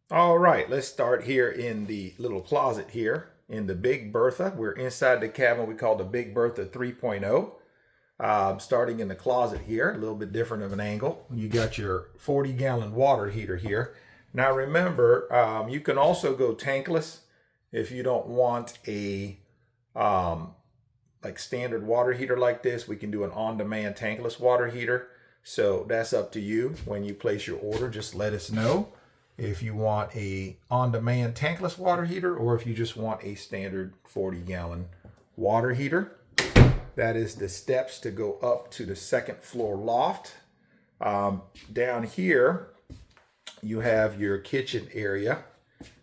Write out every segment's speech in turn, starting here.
All right, let's start here in the little closet here in the Big Bertha. We're inside the cabin we call the Big Bertha 3.0. Starting in the closet here, a little bit different of an angle. You got your 40-gallon water heater here. Now remember, you can also go tankless if you don't want a like standard water heater like this. We can do an on-demand tankless water heater. So that's up to you. When you place your order, just let us know if you want a on-demand tankless water heater or if you just want a standard 40-gallon water heater. That is the steps to go up to the second floor loft. Down here, you have your kitchen area.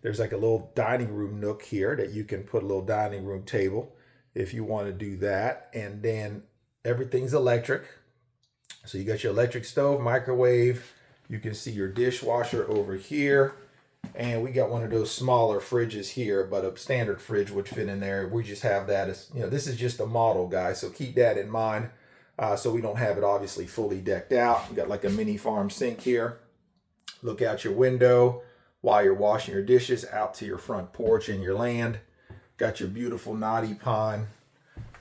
There's like a little dining room nook here that you can put a little dining room table if you want to do that. And then everything's electric. So you got your electric stove, microwave. You can see your dishwasher over here. And we got one of those smaller fridges here, but a standard fridge would fit in there. We just have that as, this is just a model, guys. So keep that in mind. So we don't have it obviously fully decked out. You got like a mini farm sink here. Look out your window while you're washing your dishes out to your front porch and your land. Got your beautiful knotty pine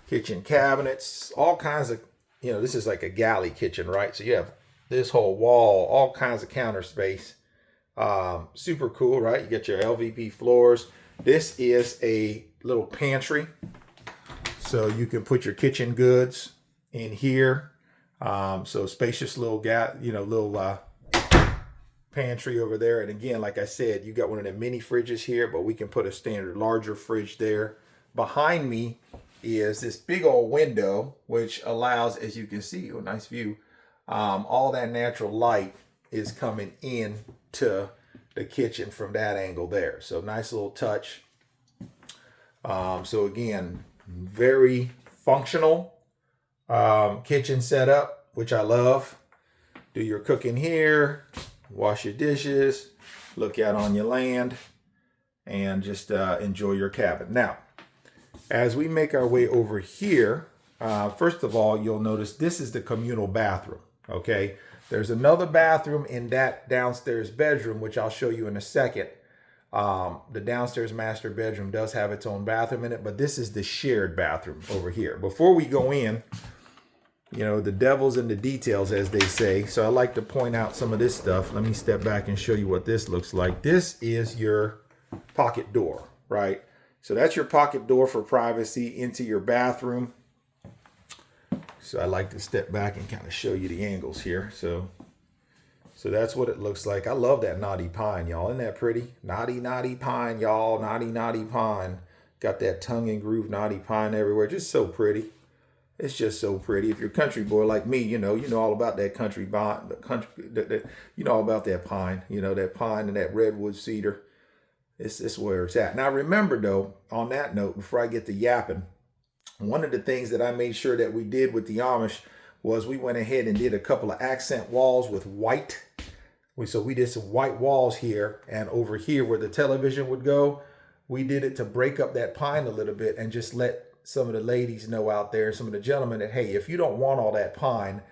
kitchen cabinets, all kinds of, this is like a galley kitchen, right? So you have this whole wall, all kinds of counter space. Super cool, right? You get your LVP floors. This is a little pantry. So you can put your kitchen goods in here. So spacious little pantry over there. And again, like I said, you got one of the mini fridges here, but we can put a standard larger fridge there. Behind me is this big old window, which allows, as you can see, a nice view. All that natural light is coming in to the kitchen from that angle there. So nice little touch. So again, very functional kitchen setup, which I love. Do your cooking here, wash your dishes, look out on your land, and just enjoy your cabin. Now, as we make our way over here, first of all, you'll notice this is the communal bathroom, okay? There's another bathroom in that downstairs bedroom, which I'll show you in a second. The downstairs master bedroom does have its own bathroom in it, but this is the shared bathroom over here. Before we go in, the devil's in the details, as they say. So I like to point out some of this stuff. Let me step back and show you what this looks like. This is your pocket door, right? So that's your pocket door for privacy into your bathroom. So I like to step back and kind of show you the angles here. So that's what it looks like. I love that knotty pine, y'all. Isn't that pretty? Knotty pine, y'all. Knotty pine. Got that tongue and groove knotty pine everywhere. Just so pretty. It's just so pretty. If you're a country boy like me, you know all about that country bond, you know all about that pine, that pine and that redwood cedar. It's where it's at. Now remember though, on that note, before I get to yapping, one of the things that I made sure that we did with the Amish was we went ahead and did a couple of accent walls with white. So we did some white walls here, and over here where the television would go, we did it to break up that pine a little bit and just let some of the ladies know out there, some of the gentlemen, that, hey, if you don't want all that pine,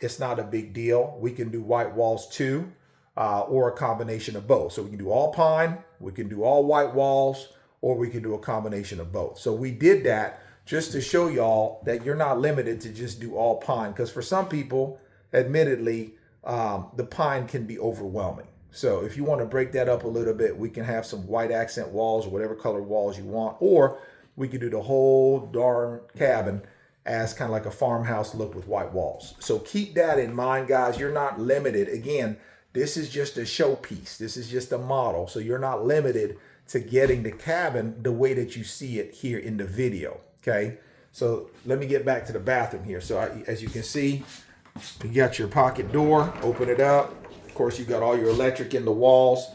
it's not a big deal. We can do white walls too, or a combination of both. So we can do all pine, we can do all white walls, or we can do a combination of both. So we did that just to show y'all that you're not limited to just do all pine, because for some people, admittedly, the pine can be overwhelming. So if you want to break that up a little bit, we can have some white accent walls or whatever color walls you want, or we could do the whole darn cabin as kind of like a farmhouse look with white walls. So keep that in mind, guys. You're not limited. Again, this is just a showpiece. This is just a model. So you're not limited to getting the cabin the way that you see it here in the video, okay? So let me get back to the bathroom here. So as you can see, you got your pocket door, open it up. Of course, you got all your electric in the walls.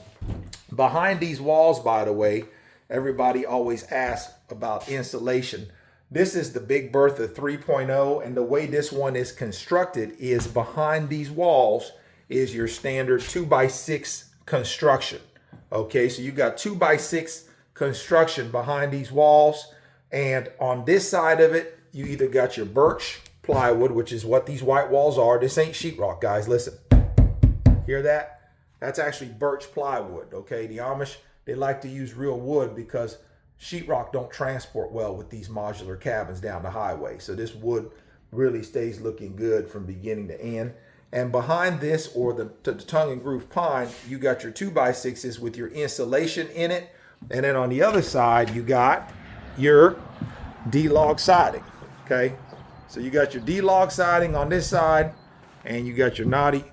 Behind these walls, by the way, everybody always asks about insulation. This is the Big Bertha 3.0, and the way this one is constructed is behind these walls is your standard 2x6 construction. Okay, so you got 2x6 construction behind these walls, and on this side of it, you either got your birch plywood, which is what these white walls are. This ain't sheetrock, guys. Listen, hear that? That's actually birch plywood, okay? The Amish, they like to use real wood because sheetrock don't transport well with these modular cabins down the highway. So this wood really stays looking good from beginning to end. And behind this, or the tongue and groove pine, you got your 2x6s with your insulation in it. And then on the other side, you got your D-log siding, okay? So you got your D-log siding on this side, and you got your knotty,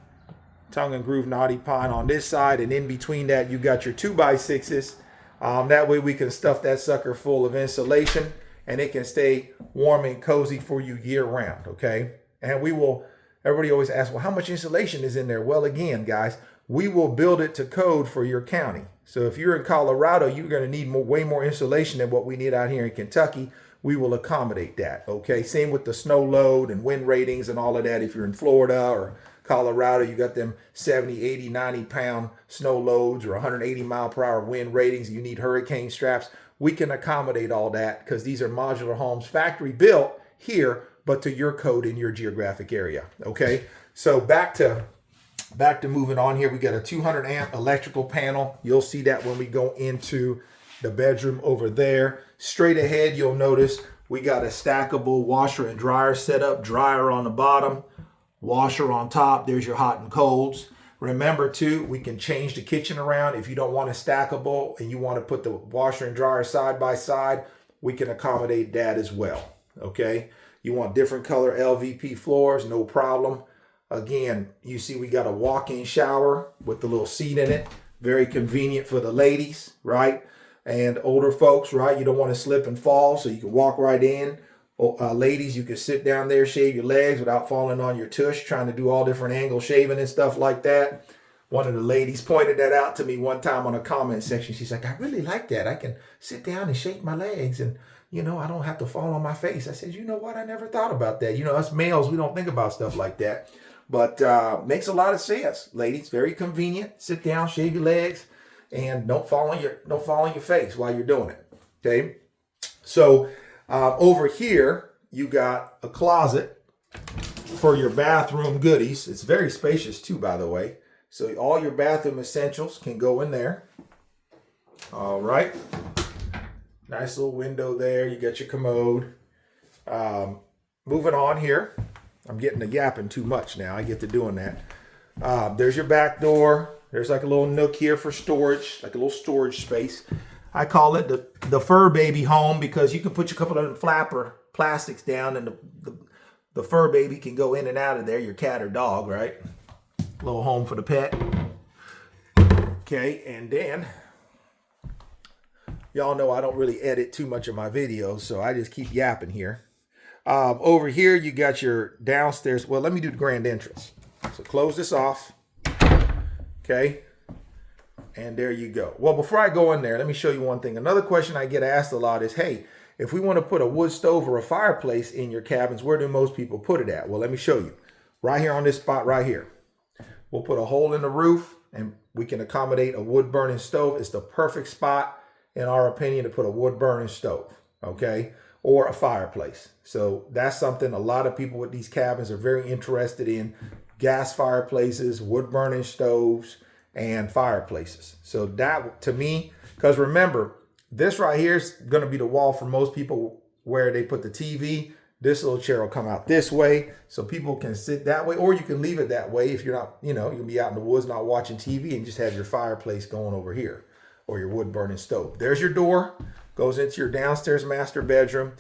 tongue and groove knotty pine on this side, and in between that, you got your 2x6s. That way we can stuff that sucker full of insulation, and it can stay warm and cozy for you year round, okay? And we will, everybody always asks, well, how much insulation is in there? Well, again, guys, we will build it to code for your county. So if you're in Colorado, you're going to need way more insulation than what we need out here in Kentucky. We will accommodate that, okay? Same with the snow load and wind ratings and all of that. If you're in Florida or Colorado, you got them 70, 80, 90 pound snow loads or 180 mile per hour wind ratings. You need hurricane straps. We can accommodate all that because these are modular homes, factory built here, but to your code in your geographic area, okay? So back to moving on here. We got a 200 amp electrical panel. You'll see that when we go into the bedroom over there. Straight ahead, you'll notice we got a stackable washer and dryer setup, dryer on the bottom, washer on top. There's your hot and colds. Remember too, we can change the kitchen around. If you don't want a stackable and you want to put the washer and dryer side by side, we can accommodate that as well, okay? You want different color LVP floors, no problem. Again, you see we got a walk-in shower with the little seat in it. Very convenient for the ladies, right? And older folks, right? You don't want to slip and fall, so you can walk right in. Ladies, you can sit down there, shave your legs without falling on your tush, trying to do all different angle shaving and stuff like that. One of the ladies pointed that out to me one time on a comment section. She's like, I really like that. I can sit down and shave my legs and, you know, I don't have to fall on my face. I said, you know what? I never thought about that. You know, us males, we don't think about stuff like that. But makes a lot of sense, ladies. Very convenient. Sit down, shave your legs, and don't fall on your face while you're doing it. Okay. So over here you got a closet for your bathroom goodies. It's very spacious too, by the way. So all your bathroom essentials can go in there. All right. Nice little window there. You got your commode. Moving on here. I'm getting to yapping too much now. I get to doing that. There's your back door. There's like a little nook here for storage, like a little storage space. I call it the fur baby home because you can put a couple of flapper plastics down and the fur baby can go in and out of there, your cat or dog, right? Little home for the pet. Okay, and then y'all know I don't really edit too much of my videos, so I just keep yapping here. Over here, you got your downstairs. Well, let me do the grand entrance. So close this off. Okay. And there you go. Well, before I go in there, let me show you one thing. Another question I get asked a lot is, hey, if we want to put a wood stove or a fireplace in your cabins, where do most people put it at? Well, let me show you. Right here on this spot right here. We'll put a hole in the roof and we can accommodate a wood burning stove. It's the perfect spot, in our opinion, to put a wood burning stove. Okay. Or a fireplace. So that's something a lot of people with these cabins are very interested in. Gas fireplaces, wood burning stoves, and fireplaces. So that, to me, because remember, this right here is going to be the wall for most people where they put the TV. This little chair will come out this way so people can sit that way, or you can leave it that way if you're not, you know, you'll be out in the woods not watching TV and just have your fireplace going over here or your wood burning stove. There's your door. Goes into your downstairs master bedroom.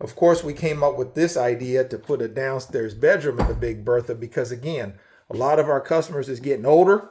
Of course, we came up with this idea to put a downstairs bedroom in the big Bertha because, again, a lot of our customers is getting older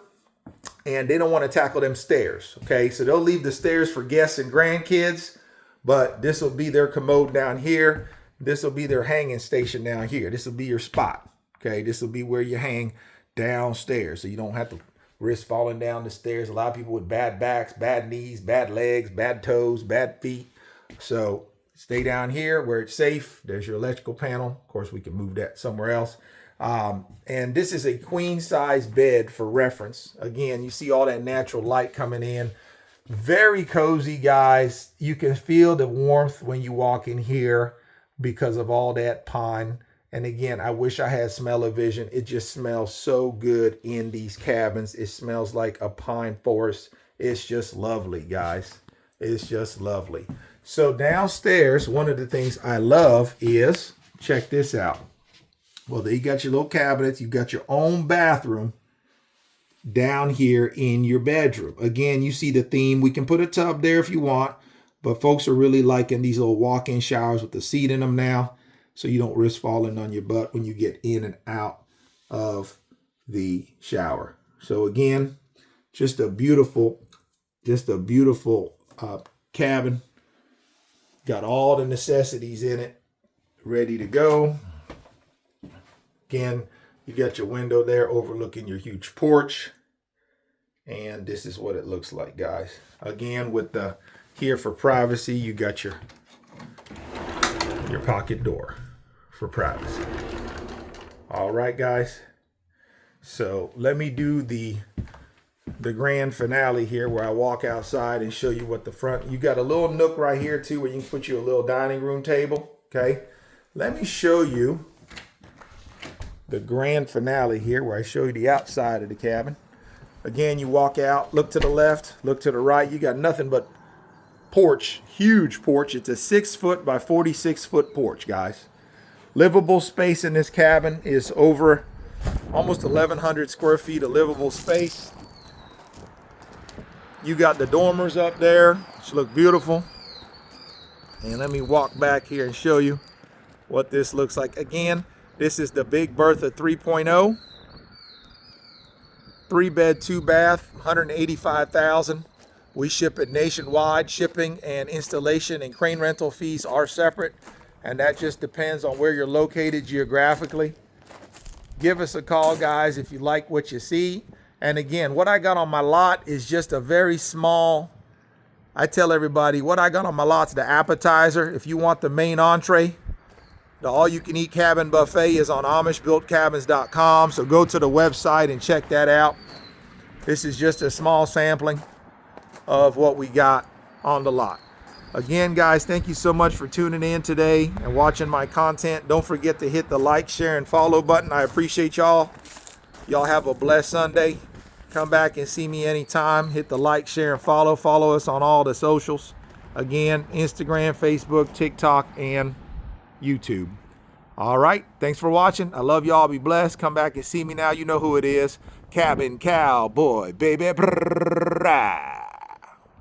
and they don't want to tackle them stairs. Okay, so they'll leave the stairs for guests and grandkids, but this will be their commode down here. This will be their hanging station down here. This will be your spot. Okay, this will be where you hang downstairs, so you don't have to risk falling down the stairs. A lot of people with bad backs, bad knees, bad legs, bad toes, bad feet. So stay down here where it's safe. There's your electrical panel. Of course, we can move that somewhere else. And this is a queen size bed for reference. Again, you see all that natural light coming in. Very cozy, guys. You can feel the warmth when you walk in here because of all that pine And again, I wish I had smell-o-vision. It just smells so good in these cabins. It smells like a pine forest. It's just lovely, guys. It's just lovely. So downstairs, one of the things I love is, check this out. Well, there you got your little cabinets. You got your own bathroom down here in your bedroom. Again, you see the theme. We can put a tub there if you want, but folks are really liking these little walk-in showers with the seat in them now, so you don't risk falling on your butt when you get in and out of the shower. So again, just a beautiful cabin. Got all the necessities in it, ready to go. Again, you got your window there overlooking your huge porch. And this is what it looks like, guys. Again, with the here for privacy, you got your pocket door for privacy. All right, guys. So let me do the grand finale here where I walk outside and show you what the front. You got a little nook right here too where you can put you a little dining room table. Okay. Let me show you the grand finale here where I show you the outside of the cabin. Again, you walk out, look to the left, look to the right. You got nothing but porch, huge porch. It's a 6-foot by 46-foot porch, guys. Livable space in this cabin is over almost 1,100 square feet of livable space. You got the dormers up there, which look beautiful. And let me walk back here and show you what this looks like. Again, this is the big Bertha 3.0. 3-bed, 2-bath, $185,000. We ship it nationwide. Shipping and installation and crane rental fees are separate, and that just depends on where you're located geographically. Give us a call, guys, if you like what you see. And again, what I got on my lot is just a very small, I tell everybody, what I got on my lot's the appetizer. If you want the main entree, the all-you-can-eat cabin buffet is on Amish-built-cabins.com, so go to the website and check that out. This is just a small sampling of what we got on the lot. Again, guys, thank you so much for tuning in today and watching my content. Don't forget to hit the like, share, and follow button. I appreciate y'all. Y'all have a blessed Sunday. Come back and see me anytime. Hit the like, share, and follow. Follow us on all the socials. Again, Instagram, Facebook, TikTok, and YouTube. All right. Thanks for watching. I love y'all. Be blessed. Come back and see me now. You know who it is. Cabin Cowboy, baby. Brrrr.